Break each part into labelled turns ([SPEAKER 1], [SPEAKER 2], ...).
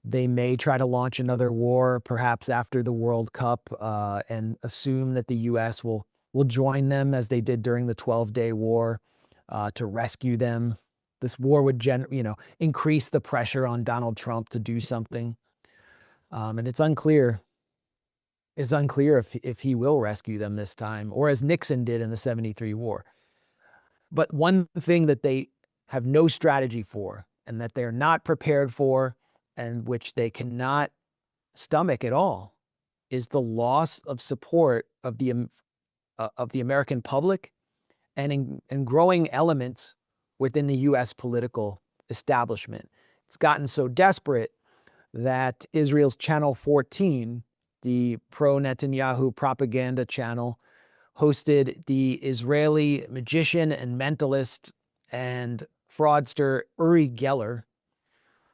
[SPEAKER 1] They may try to launch another war, perhaps after the World Cup, and assume that the U.S. will join them as they did during the 12-day war to rescue them. This war would increase the pressure on Donald Trump to do something. And it's unclear. It's unclear if he will rescue them this time, or as Nixon did in the '73 war. But one thing that they have no strategy for, and that they're not prepared for, and which they cannot stomach at all, is the loss of support of the American public and growing elements within the U.S. political establishment. It's gotten so desperate that Israel's Channel 14, the pro-Netanyahu propaganda channel, hosted the Israeli magician and mentalist and fraudster Uri Geller,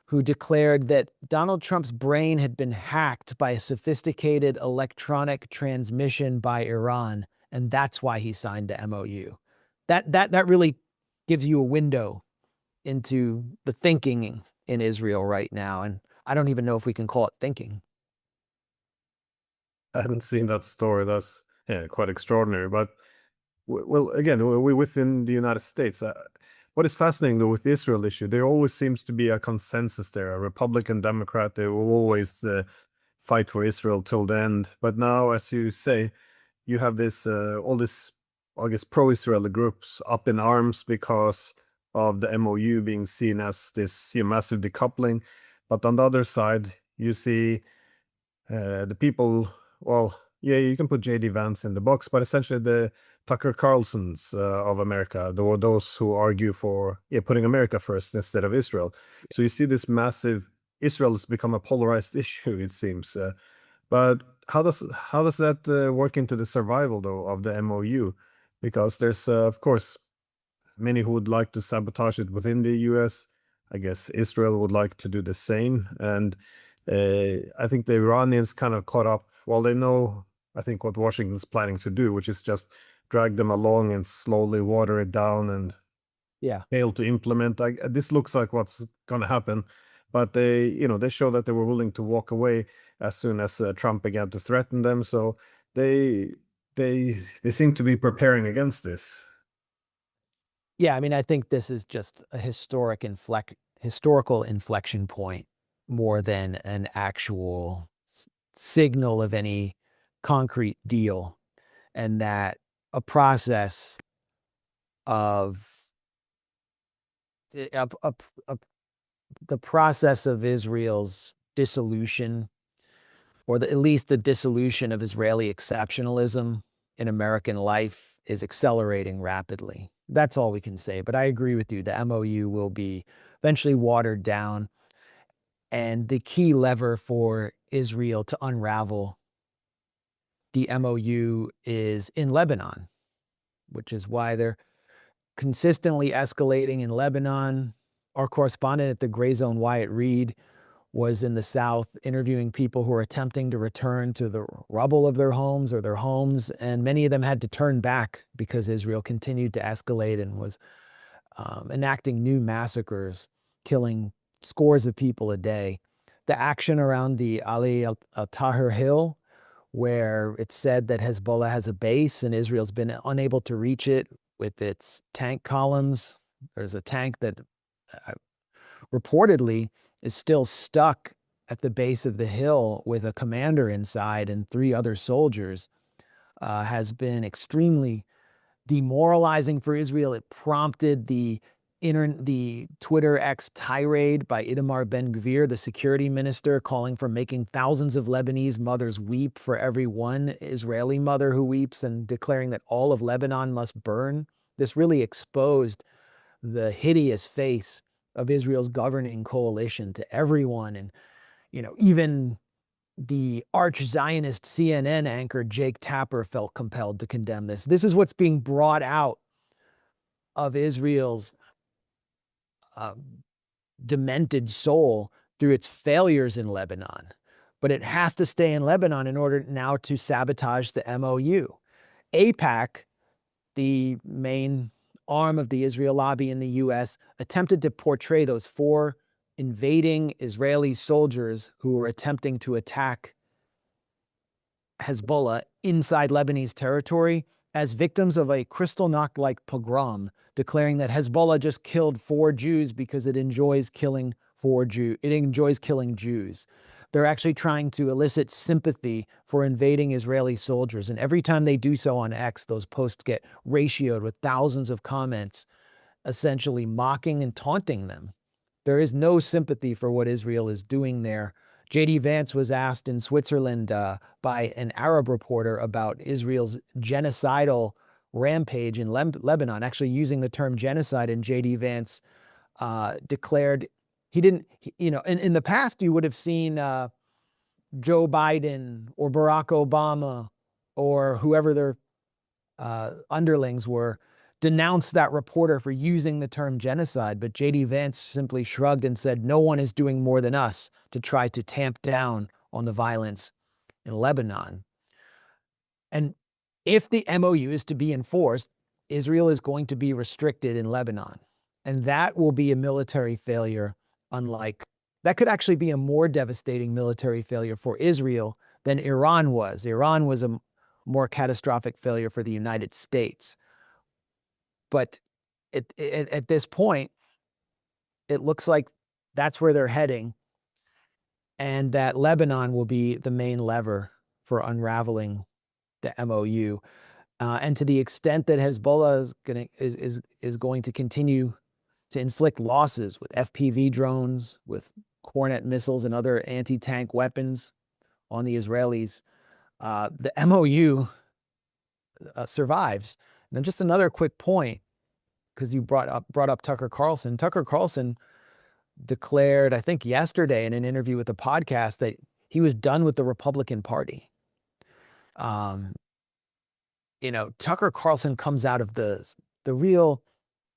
[SPEAKER 1] who declared that Donald Trump's brain had been hacked by a sophisticated electronic transmission by Iran, and that's why he signed the MOU. That really gives you a window into the thinking in Israel right now, and I don't even know if we can call it thinking.
[SPEAKER 2] I hadn't seen that story. That's, yeah, quite extraordinary. But well, again, we within the United States. What is fascinating though with the Israel issue, there always seems to be a consensus there. A Republican, Democrat, they will always fight for Israel till the end. But now, as you say, you have this all this, I guess, pro-Israeli groups up in arms because of the MOU being seen as this, massive decoupling. But on the other side, you see the people. Well, yeah, you can put J.D. Vance in the box, but essentially the Tucker Carlsons of America, those who argue for putting America first instead of Israel. So you see this massive, Israel has become a polarized issue, it seems. But how does that work into the survival though of the MOU? Because there's of course many who would like to sabotage it within the U.S. I guess Israel would like to do the same, and I think the Iranians kind of caught up. Well, they know, I think, what Washington's planning to do, which is just drag them along and slowly water it down and
[SPEAKER 1] Yeah.
[SPEAKER 2] fail to implement. This looks like what's going to happen, but they show that they were willing to walk away as soon as Trump began to threaten them. So they they seem to be preparing against this.
[SPEAKER 1] Yeah, I mean, I think this is just a historical inflection point more than an actual signal of any concrete deal, and that a process of eh, of the process of Israel's dissolution, or at least the dissolution of Israeli exceptionalism in American life, is accelerating rapidly. That's all we can say. But I agree with you. The MOU will be eventually watered down. And the key lever for Israel to unravel the MOU is in Lebanon, which is why they're consistently escalating in Lebanon. Our correspondent at the Gray Zone, Wyatt Reed, was in the South interviewing people who are attempting to return to the rubble of their homes or their homes, and many of them had to turn back because Israel continued to escalate and was enacting new massacres, killing scores of people a day. The action around the Ali al-Tahrir Hill, where it's said that Hezbollah has a base and Israel's been unable to reach it with its tank columns. There's a tank that uh, reportedly is still stuck at the base of the hill with a commander inside and 3 other soldiers, has been extremely demoralizing for Israel. It prompted the Twitter X tirade by Itamar Ben-Gvir, the security minister, calling for making thousands of Lebanese mothers weep for every one Israeli mother who weeps, and declaring that all of Lebanon must burn. This really exposed the hideous face of Israel's governing coalition to everyone. And, even the arch-Zionist CNN anchor Jake Tapper felt compelled to condemn this. This is what's being brought out of Israel's uh, demented soul through its failures in Lebanon. But it has to stay in Lebanon in order now to sabotage the MOU. AIPAC, the main arm of the Israel lobby in the U.S., attempted to portray those 4 invading Israeli soldiers who were attempting to attack Hezbollah inside Lebanese territory as victims of a Kristallnacht-like pogrom, declaring that Hezbollah just killed 4 Jews because it enjoys killing Jews. They're actually trying to elicit sympathy for invading Israeli soldiers. And every time they do so on X, those posts get ratioed with thousands of comments, essentially mocking and taunting them. There is no sympathy for what Israel is doing there. J.D. Vance was asked in Switzerland by an Arab reporter about Israel's genocidal rampage in Lebanon, actually using the term genocide, and J.D. Vance declared he didn't, in the past you would have seen Joe Biden or Barack Obama or whoever their underlings were denounced that reporter for using the term genocide, but J.D. Vance simply shrugged and said, no one is doing more than us to try to tamp down on the violence in Lebanon. And if the MOU is to be enforced, Israel is going to be restricted in Lebanon. And that will be a military failure, that could actually be a more devastating military failure for Israel than Iran was. Iran was a more catastrophic failure for the United States. But at this point, it looks like that's where they're heading, and that Lebanon will be the main lever for unraveling the MOU. And to the extent that Hezbollah is going to continue to inflict losses with FPV drones, with Cornet missiles and other anti-tank weapons on the Israelis, the MOU survives. Now, just another quick point, because you brought up Tucker Carlson. Tucker Carlson declared, I think yesterday in an interview with a podcast, that he was done with the Republican Party. Tucker Carlson comes out of the real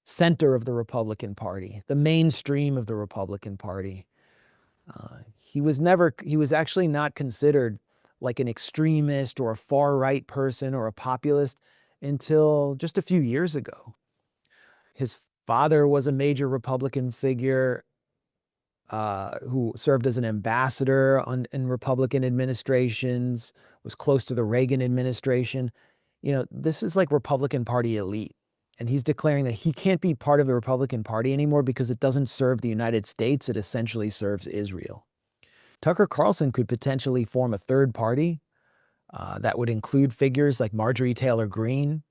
[SPEAKER 1] center of the Republican Party, the mainstream of the Republican Party. He was actually not considered like an extremist or a far-right person or a populist until just a few years ago. His father was a major Republican figure who served as an ambassador in Republican administrations, was close to the Reagan administration. This is like Republican Party elite. And he's declaring that he can't be part of the Republican Party anymore because it doesn't serve the United States. It essentially serves Israel. Tucker Carlson could potentially form a third party that would include figures like Marjorie Taylor Greene,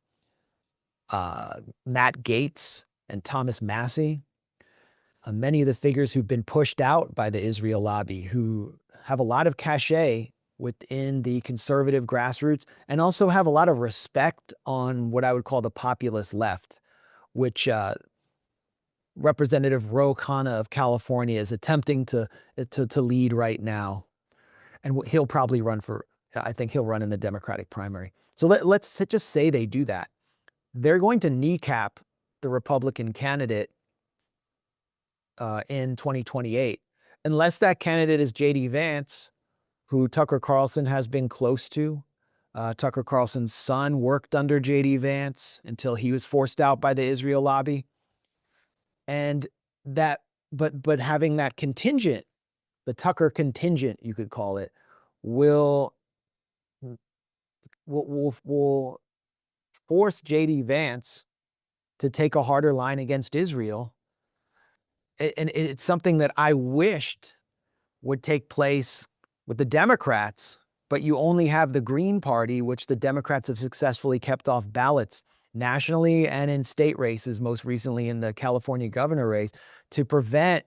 [SPEAKER 1] Matt Gaetz, and Thomas Massie. Many of the figures who've been pushed out by the Israel lobby, who have a lot of cachet within the conservative grassroots and also have a lot of respect on what I would call the populist left, which Representative Ro Khanna of California is attempting to lead right now. And he'll probably I think he'll run in the Democratic primary. So let's just say they do that. They're going to kneecap the Republican candidate in 2028, unless that candidate is J.D. Vance, who Tucker Carlson has been close to. Tucker Carlson's son worked under J.D. Vance until he was forced out by the Israel lobby. And but having that contingent, the Tucker contingent, you could call it, will force J.D. Vance to take a harder line against Israel. And it's something that I wished would take place with the Democrats, but you only have the Green Party, which the Democrats have successfully kept off ballots nationally and in state races, most recently in the California governor race, to prevent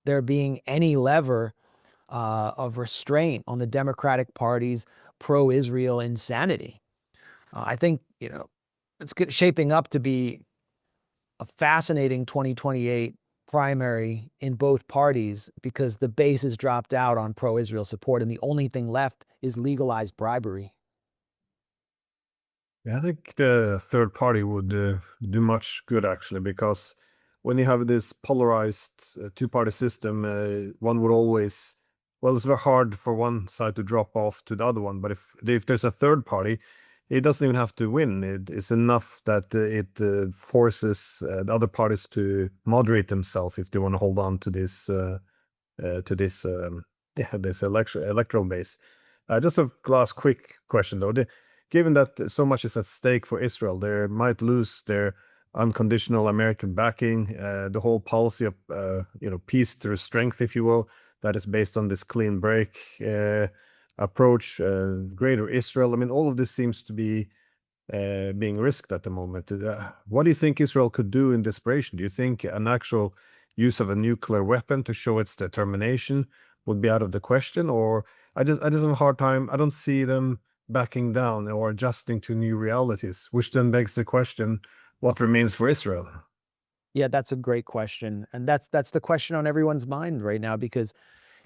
[SPEAKER 1] there being any lever of restraint on the Democratic Party's pro-Israel insanity. I think, it's shaping up to be a fascinating 2028 primary in both parties because the base has dropped out on pro-Israel support, and the only thing left is legalized bribery.
[SPEAKER 2] Yeah, I think the third party would do much good, actually, because when you have this polarized two-party system, one would always, well, it's very hard for one side to drop off to the other one. But if there's a third party, it doesn't even have to win. It's enough that it forces the other parties to moderate themselves if they want to hold on to this to this yeah, this electoral base. Just a last quick question though. Given that so much is at stake for Israel, they might lose their unconditional American backing, the whole policy of peace through strength, if you will, that is based on this clean break approach, greater Israel. I mean, all of this seems to be being risked at the moment. What do you think Israel could do in desperation? Do you think an actual use of a nuclear weapon to show its determination would be out of the question? Or I just have a hard time. I don't see them backing down or adjusting to new realities, which then begs the question, what remains for Israel?
[SPEAKER 1] Yeah, that's a great question, and that's the question on everyone's mind right now because,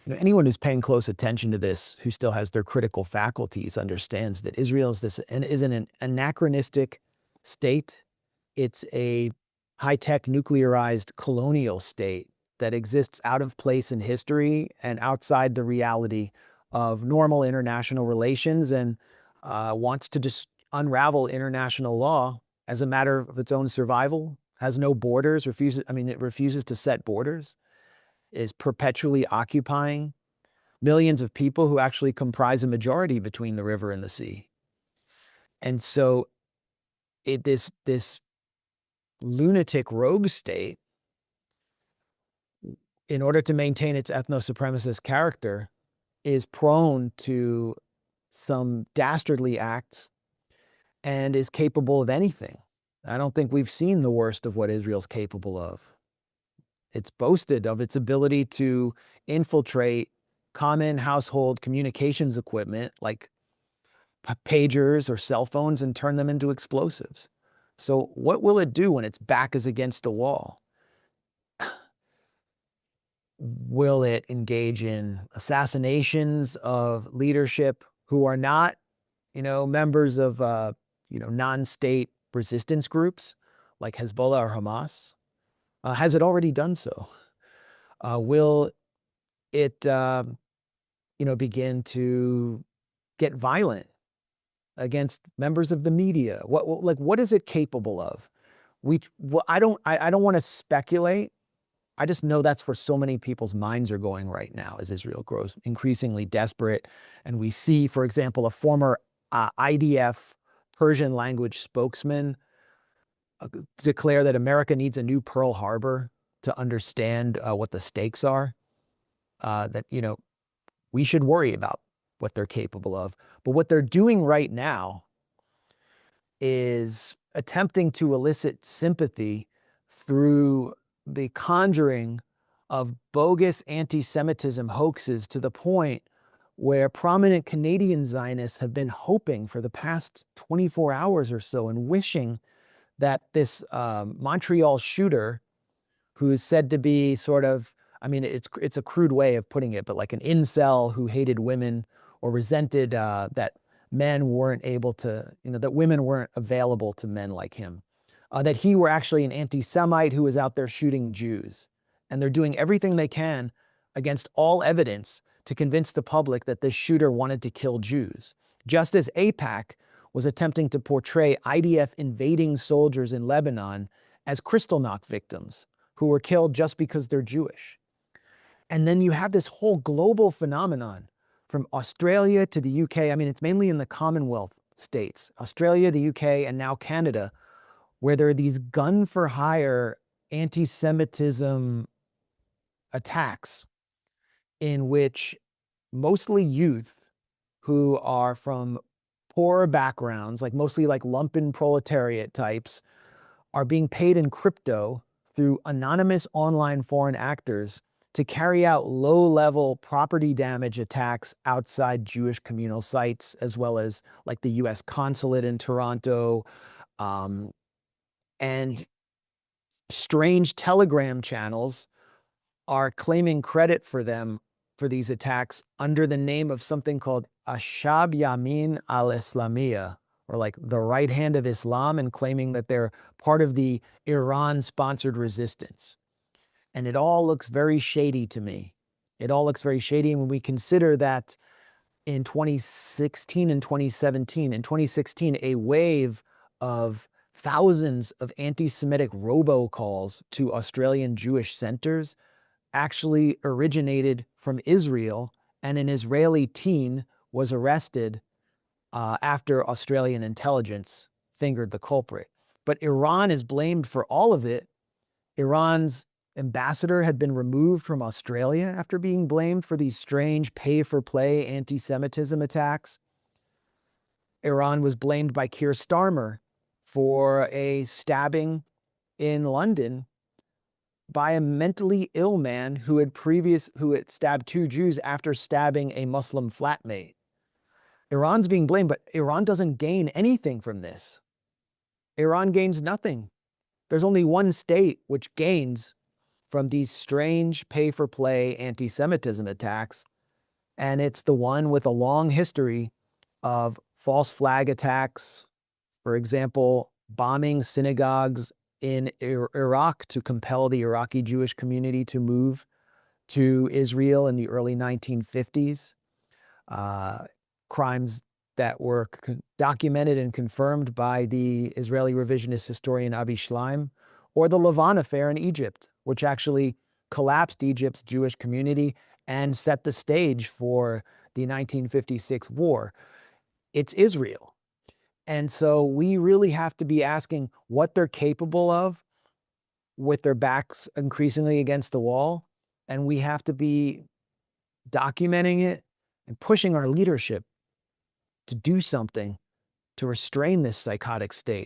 [SPEAKER 1] anyone who's paying close attention to this, who still has their critical faculties, understands that Israel is this and is an anachronistic state. It's a high-tech nuclearized colonial state that exists out of place in history and outside the reality of normal international relations and wants to just unravel international law as a matter of its own survival, has no borders, it refuses to set borders, is perpetually occupying millions of people who actually comprise a majority between the river and the sea. And so this lunatic rogue state, in order to maintain its ethno-supremacist character, is prone to some dastardly acts and is capable of anything. I don't think we've seen the worst of what Israel's capable of. It's boasted of its ability to infiltrate common household communications equipment like pagers or cell phones and turn them into explosives. So what will it do when its back is against the wall? Will it engage in assassinations of leadership who are not, members of, non-state resistance groups like Hezbollah or Hamas? Has it already done so? Will it, begin to get violent against members of the media? What is it capable of? I don't want to speculate. I just know that's where so many people's minds are going right now as Israel grows increasingly desperate. And we see, for example, a former IDF Persian language spokesman declare that America needs a new Pearl Harbor to understand what the stakes are. That, we should worry about what they're capable of. But what they're doing right now is attempting to elicit sympathy through the conjuring of bogus anti-Semitism hoaxes to the point where prominent Canadian Zionists have been hoping for the past 24 hours or so and wishing that this Montreal shooter, who is said to be sort of, it's a crude way of putting it, but like an incel who hated women or resented that men weren't able to, that women weren't available to men like him. That he were actually an anti-Semite who was out there shooting Jews. And they're doing everything they can against all evidence to convince the public that this shooter wanted to kill Jews. Just as AIPAC was attempting to portray IDF invading soldiers in Lebanon as Kristallnacht victims who were killed just because they're Jewish. And then you have this whole global phenomenon from Australia to the UK. It's mainly in the Commonwealth states, Australia, the UK, and now Canada, where there are these gun-for-hire anti-Semitism attacks in which mostly youth who are from poorer backgrounds, like mostly like lumpen proletariat types, are being paid in crypto through anonymous online foreign actors to carry out low-level property damage attacks outside Jewish communal sites, as well as like the US consulate in Toronto, and strange Telegram channels are claiming credit for them for these attacks under the name of something called Ashab Yamin al-Islamiyya, or like the right hand of Islam, and claiming that they're part of the Iran-sponsored resistance. And it all looks very shady to me. It all looks very shady. And when we consider that in 2016 and 2017, in 2016, a wave of thousands of anti-Semitic robocalls to Australian Jewish centers actually originated from Israel, and an Israeli teen was arrested after Australian intelligence fingered the culprit. But Iran is blamed for all of it. Iran's ambassador had been removed from Australia after being blamed for these strange pay-for-play anti-Semitism attacks. Iran was blamed by Keir Starmer for a stabbing in London by a mentally ill man who had stabbed 2 Jews after stabbing a Muslim flatmate. Iran's being blamed, but Iran doesn't gain anything from this. Iran gains nothing. There's only one state which gains from these strange pay-for-play anti-Semitism attacks, and it's the one with a long history of false flag attacks, for example, bombing synagogues in Iraq to compel the Iraqi Jewish community to move to Israel in the early 1950s. Crimes that were documented and confirmed by the Israeli revisionist historian Avi Schleim, or the Lavon affair in Egypt, which actually collapsed Egypt's Jewish community and set the stage for the 1956 war. It's Israel. And so we really have to be asking what they're capable of with their backs increasingly against the wall. And we have to be documenting it and pushing our leadership to do something to restrain this psychotic state.